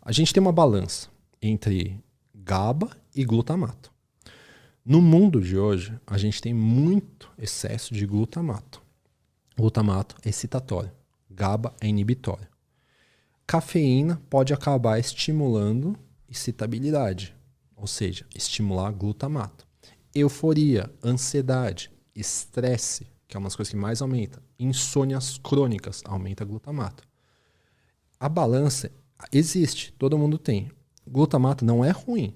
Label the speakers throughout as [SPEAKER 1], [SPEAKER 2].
[SPEAKER 1] A gente tem uma balança entre GABA e glutamato. No mundo de hoje, a gente tem muito excesso de glutamato. Glutamato é excitatório, GABA é inibitório. Cafeína pode acabar estimulando excitabilidade, ou seja, estimular glutamato. Euforia, ansiedade, estresse, que é uma das coisas que mais aumenta. Insônias crônicas, aumenta glutamato. A balança existe, todo mundo tem. Glutamato não é ruim.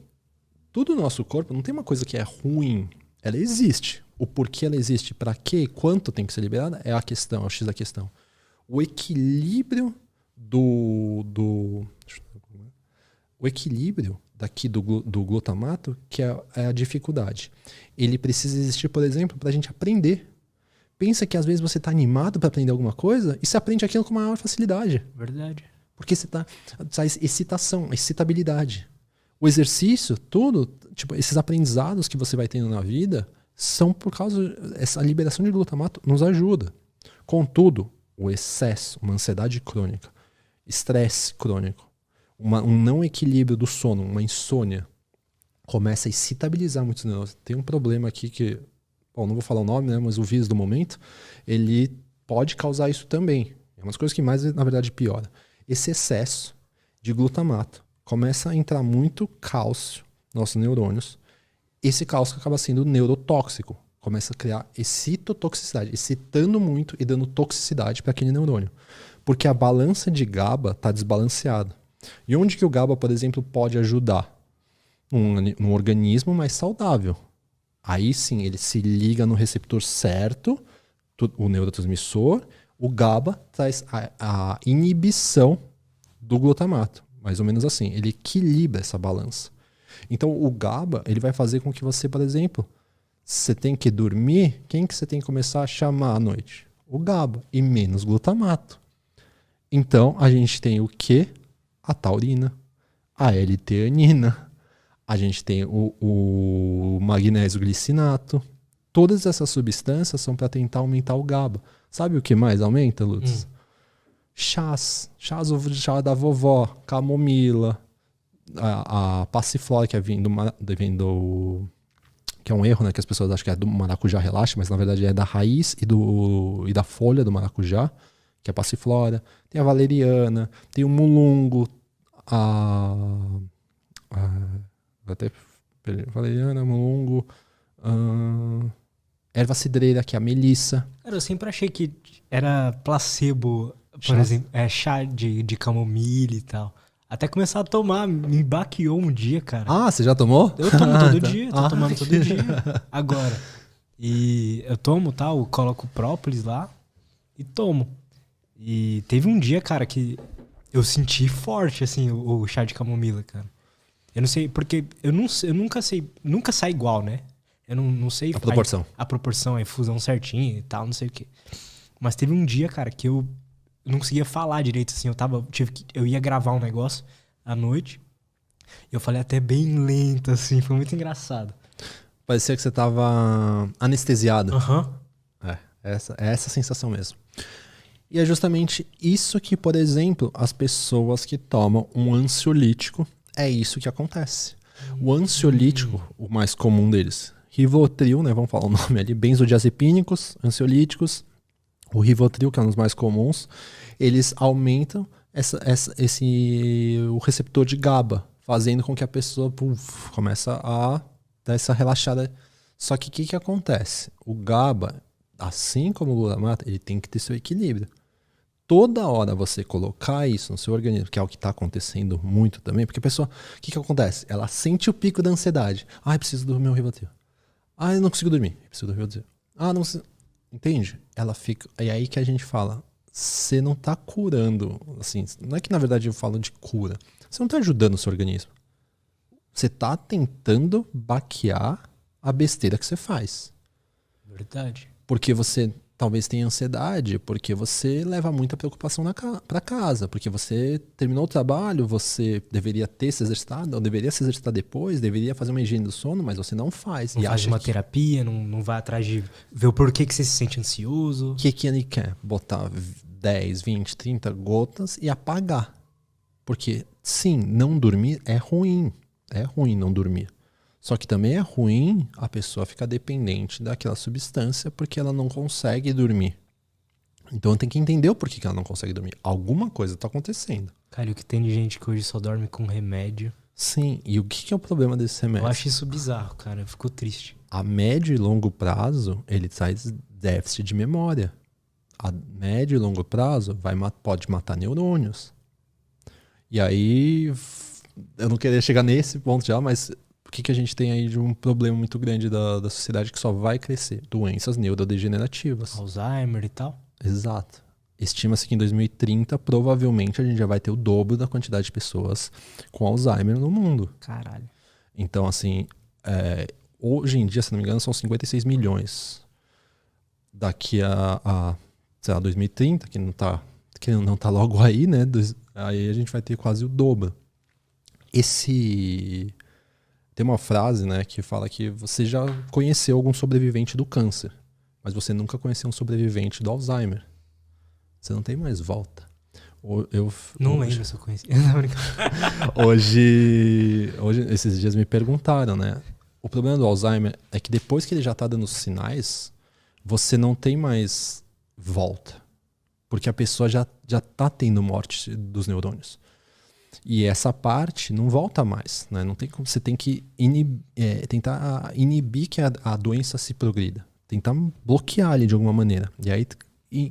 [SPEAKER 1] Tudo no nosso corpo não tem uma coisa que é ruim. Ela existe. O porquê ela existe, para quê, quanto tem que ser liberada, é a questão, é o X da questão. O equilíbrio o equilíbrio daqui do glutamato, que é a dificuldade. Ele precisa existir, por exemplo, para a gente aprender. Pensa que às vezes você está animado para aprender alguma coisa e você aprende aquilo com maior facilidade.
[SPEAKER 2] Verdade.
[SPEAKER 1] Porque você tá excitação, excitabilidade. O exercício, tudo, tipo, esses aprendizados que você vai tendo na vida são por causa essa liberação de glutamato nos ajuda. Contudo, o excesso, uma ansiedade crônica, estresse crônico, um não equilíbrio do sono, uma insônia, começa a excitabilizar muitos neurônios. Tem um problema aqui que, bom, não vou falar o nome, né, mas o vírus do momento, ele pode causar isso também. É uma das coisas que mais, na verdade, piora. Esse excesso de glutamato começa a entrar muito cálcio nos nossos neurônios. Esse cálcio acaba sendo neurotóxico. Começa a criar excitotoxicidade, excitando muito e dando toxicidade para aquele neurônio. Porque a balança de GABA está desbalanceada. E onde que o GABA, por exemplo, pode ajudar? Num organismo mais saudável. Aí sim, ele se liga no receptor certo, o neurotransmissor. O GABA traz a inibição do glutamato. Mais ou menos assim. Ele equilibra essa balança. Então o GABA, ele vai fazer com que você, por exemplo, você tem que dormir, quem que você tem que começar a chamar à noite? O GABA e menos glutamato. Então a gente tem o quê? A taurina, a L-teanina, a gente tem o magnésio glicinato. Todas essas substâncias são para tentar aumentar o GABA. Sabe o que mais aumenta, Lutz? Chás, o chá da vovó, camomila, a passiflora, que vem do que é um erro, né, que as pessoas acham que é do maracujá relaxa, mas na verdade é da raiz e da folha do maracujá, que é a passiflora. Tem a valeriana, tem o mulungo, valeriana, mulungo, erva cidreira, que é a melissa.
[SPEAKER 2] Cara, eu sempre achei que era placebo, por exemplo, chá de camomila e tal. Até começar a tomar, me baqueou um dia, cara.
[SPEAKER 1] Ah, você já tomou?
[SPEAKER 2] Eu tomo todo dia, tô tomando todo dia. Agora. E eu tomo, tal, coloco própolis lá e tomo. E teve um dia, cara, que eu senti forte, assim, o chá de camomila, cara. Eu não sei, porque eu nunca sai igual, né? Eu não sei...
[SPEAKER 1] A proporção.
[SPEAKER 2] A proporção, a infusão certinha e tal, não sei o quê. Mas teve um dia, cara, que eu não conseguia falar direito, assim. Eu ia gravar um negócio à noite. Eu falei até bem lento, assim. Foi muito engraçado.
[SPEAKER 1] Parecia que você tava anestesiado.
[SPEAKER 2] Aham.
[SPEAKER 1] É essa sensação mesmo. E é justamente isso que, por exemplo, as pessoas que tomam um ansiolítico, é isso que acontece. O ansiolítico, o mais comum deles, Rivotril, né, vamos falar o nome ali, benzodiazepínicos, ansiolíticos, o Rivotril, que é um dos mais comuns, eles aumentam o receptor de GABA, fazendo com que a pessoa começa a dar essa relaxada. Só que o que acontece? O GABA, assim como o glutamato, ele tem que ter seu equilíbrio. Toda hora você colocar isso no seu organismo, que é o que está acontecendo muito também, porque a pessoa, o que acontece? Ela sente o pico da ansiedade. Eu preciso do meu Rivotril. Eu não consigo dormir. Eu preciso do Rivotril. Não consigo. Entende? Ela fica... É aí que a gente fala, você não está curando, assim, não é que na verdade eu falo de cura. Você não está ajudando o seu organismo. Você está tentando baquear a besteira que você faz.
[SPEAKER 2] Verdade.
[SPEAKER 1] Porque você talvez tenha ansiedade, porque você leva muita preocupação para casa, porque você terminou o trabalho, você deveria ter se exercitado, ou deveria se exercitar depois, deveria fazer uma higiene do sono, mas você não faz.
[SPEAKER 2] Não faz uma terapia, não vai atrás de ver o porquê que você se sente ansioso.
[SPEAKER 1] O que ele quer? Botar 10, 20, 30 gotas e apagar. Porque, sim, não dormir é ruim. É ruim não dormir. Só que também é ruim a pessoa ficar dependente daquela substância porque ela não consegue dormir. Então tem que entender o porquê que ela não consegue dormir. Alguma coisa está acontecendo.
[SPEAKER 2] Cara, e o que tem de gente que hoje só dorme com remédio?
[SPEAKER 1] Sim, e o que é o problema desse remédio?
[SPEAKER 2] Eu acho isso bizarro, cara. Eu fico triste.
[SPEAKER 1] A médio e longo prazo, ele traz déficit de memória. A médio e longo prazo pode matar neurônios. E aí, eu não queria chegar nesse ponto já, mas o que a gente tem aí de um problema muito grande da sociedade que só vai crescer? Doenças neurodegenerativas.
[SPEAKER 2] Alzheimer e tal.
[SPEAKER 1] Exato. Estima-se que em 2030, provavelmente, a gente já vai ter o dobro da quantidade de pessoas com Alzheimer no mundo.
[SPEAKER 2] Caralho.
[SPEAKER 1] Então, assim, hoje em dia, se não me engano, são 56 milhões. Daqui sei lá, 2030, que não tá logo aí, né? Aí a gente vai ter quase o dobro. Tem uma frase, né, que fala que você já conheceu algum sobrevivente do câncer, mas você nunca conheceu um sobrevivente do Alzheimer. Você não tem mais volta.
[SPEAKER 2] Não lembro se eu conheci.
[SPEAKER 1] Hoje, esses dias me perguntaram, né? O problema do Alzheimer é que depois que ele já tá dando sinais, você não tem mais volta. Porque a pessoa já tá tendo morte dos neurônios. E essa parte não volta mais, né? Não tem como, você tem que tentar inibir que a doença se progrida. Tentar bloquear ele de alguma maneira. E aí,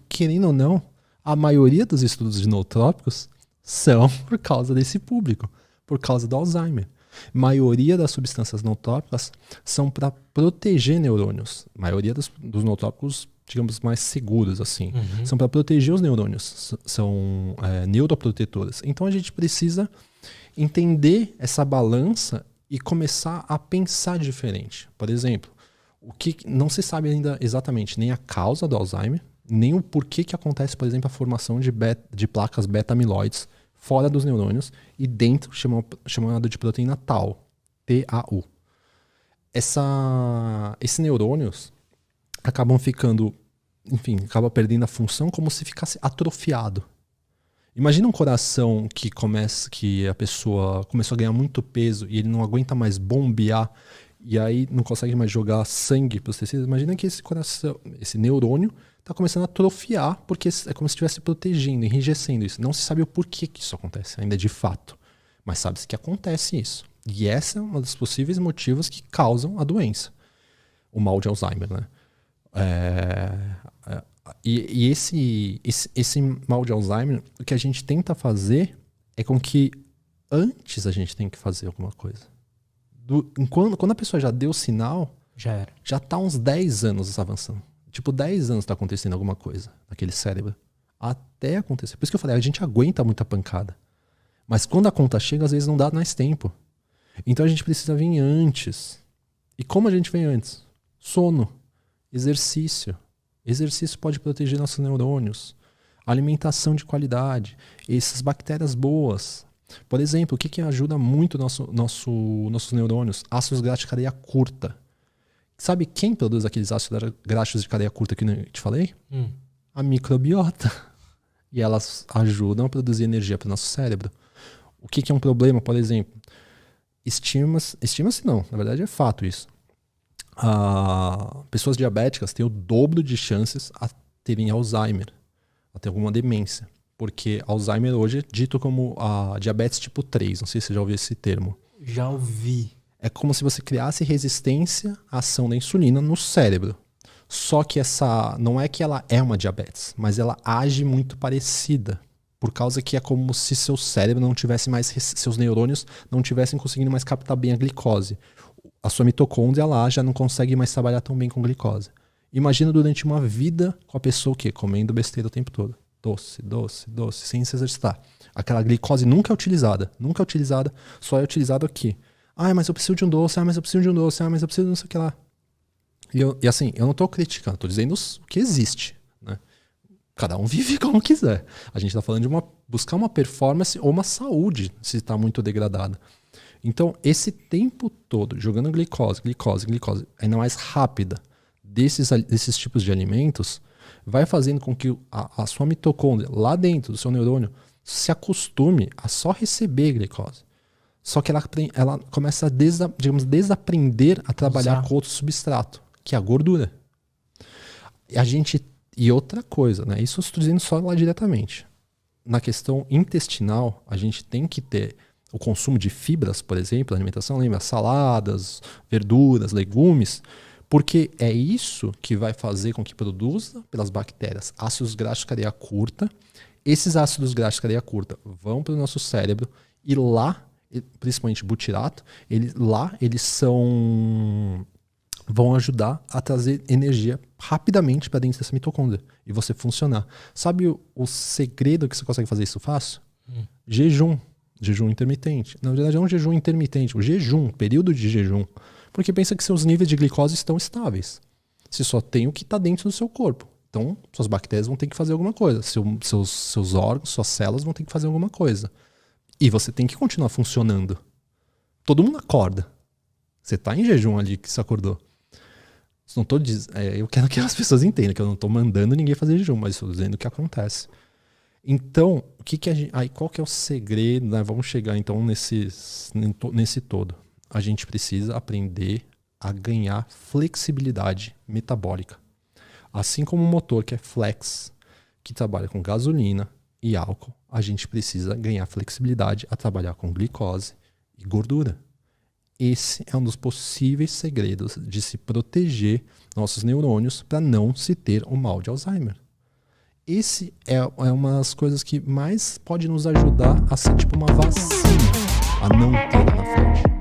[SPEAKER 1] querendo ou não, a maioria dos estudos de nootrópicos são por causa desse público, por causa do Alzheimer. A maioria das substâncias nootrópicas são para proteger neurônios. A maioria dos nootrópicos, digamos, mais seguros, assim, são para proteger os neurônios. São neuroprotetoras. Então a gente precisa entender essa balança e começar a pensar diferente. Por exemplo, o que não se sabe ainda exatamente nem a causa do Alzheimer, nem o porquê que acontece, por exemplo, a formação de placas beta-amiloides fora dos neurônios e dentro, chamado de proteína Tau, T-A-U. Esses neurônios acabam acaba perdendo a função como se ficasse atrofiado. Imagina um coração que a pessoa começou a ganhar muito peso e ele não aguenta mais bombear e aí não consegue mais jogar sangue para os tecidos. Imagina que esse coração, esse neurônio, está começando a atrofiar porque é como se estivesse protegendo, enrijecendo isso. Não se sabe o porquê que isso acontece ainda de fato, mas sabe-se que acontece isso. E essa é uma dos possíveis motivos que causam a doença, o mal de Alzheimer, né? E esse mal de Alzheimer, o que a gente tenta fazer é com que antes a gente tem que fazer alguma coisa. Quando a pessoa já deu sinal,
[SPEAKER 2] já era.
[SPEAKER 1] Já tá uns 10 anos avançando. Tipo, 10 anos tá acontecendo alguma coisa naquele cérebro. Até acontecer. Por isso que eu falei, a gente aguenta muita pancada. Mas quando a conta chega, às vezes não dá mais tempo. Então a gente precisa vir antes. E como a gente vem antes? Sono, exercício. Exercício pode proteger nossos neurônios. Alimentação de qualidade. Essas bactérias boas. Por exemplo, o que ajuda muito nossos neurônios? Ácidos graxos de cadeia curta. Sabe quem produz aqueles ácidos graxos de cadeia curta que eu te falei? A microbiota. E elas ajudam a produzir energia para o nosso cérebro. O que é um problema, por exemplo? Estima-se não, na verdade é fato isso. Pessoas diabéticas têm o dobro de chances a terem Alzheimer, a ter alguma demência. Porque Alzheimer hoje é dito como a diabetes tipo 3. Não sei se você já ouviu esse termo.
[SPEAKER 2] Já ouvi.
[SPEAKER 1] É como se você criasse resistência à ação da insulina no cérebro. Só que não é que ela é uma diabetes, mas ela age muito parecida. Por causa que é como se seu cérebro não tivesse mais, seus neurônios não tivessem conseguindo mais captar bem a glicose. A sua mitocôndria lá já não consegue mais trabalhar tão bem com glicose. Imagina durante uma vida com a pessoa o quê? Comendo besteira o tempo todo. Doce, doce, doce, sem se exercitar. Aquela glicose nunca é utilizada, só é utilizada aqui. Mas eu preciso de um doce, mas eu preciso de um doce, mas eu preciso de não sei o que lá. E assim, eu não estou criticando, estou dizendo o que existe. Né? Cada um vive como quiser. A gente está falando de buscar uma performance ou uma saúde, se está muito degradada. Então, esse tempo todo, jogando glicose, ainda mais rápida, desses tipos de alimentos, vai fazendo com que a sua mitocôndria, lá dentro do seu neurônio, se acostume a só receber glicose. Só que ela começa a desaprender a trabalhar com outro substrato, que é a gordura. E outra coisa, né? Isso eu estou dizendo só lá diretamente. Na questão intestinal, a gente tem que ter o consumo de fibras, por exemplo, na alimentação, lembra? Saladas, verduras, legumes, porque é isso que vai fazer com que produza pelas bactérias ácidos graxos de cadeia curta. Esses ácidos graxos de cadeia curta vão para o nosso cérebro e lá, principalmente butirato, eles vão ajudar a trazer energia rapidamente para dentro dessa mitocôndria e você funcionar. Sabe o segredo que você consegue fazer isso fácil? Jejum intermitente. Na verdade, é um jejum intermitente. O jejum, período de jejum. Porque pensa que seus níveis de glicose estão estáveis. Você só tem o que está dentro do seu corpo. Então, suas bactérias vão ter que fazer alguma coisa. Seus órgãos, suas células vão ter que fazer alguma coisa. E você tem que continuar funcionando. Todo mundo acorda. Você está em jejum ali que você acordou. Não tô eu quero que as pessoas entendam que eu não estou mandando ninguém fazer jejum, mas estou dizendo o que acontece. Então, qual que é o segredo? Né? Vamos chegar então nesse todo. A gente precisa aprender a ganhar flexibilidade metabólica. Assim como um motor que é flex, que trabalha com gasolina e álcool, a gente precisa ganhar flexibilidade a trabalhar com glicose e gordura. Esse é um dos possíveis segredos de se proteger nossos neurônios para não se ter o mal de Alzheimer. Esse é uma das coisas que mais pode nos ajudar a ser tipo uma vacina, a não ter lá na frente.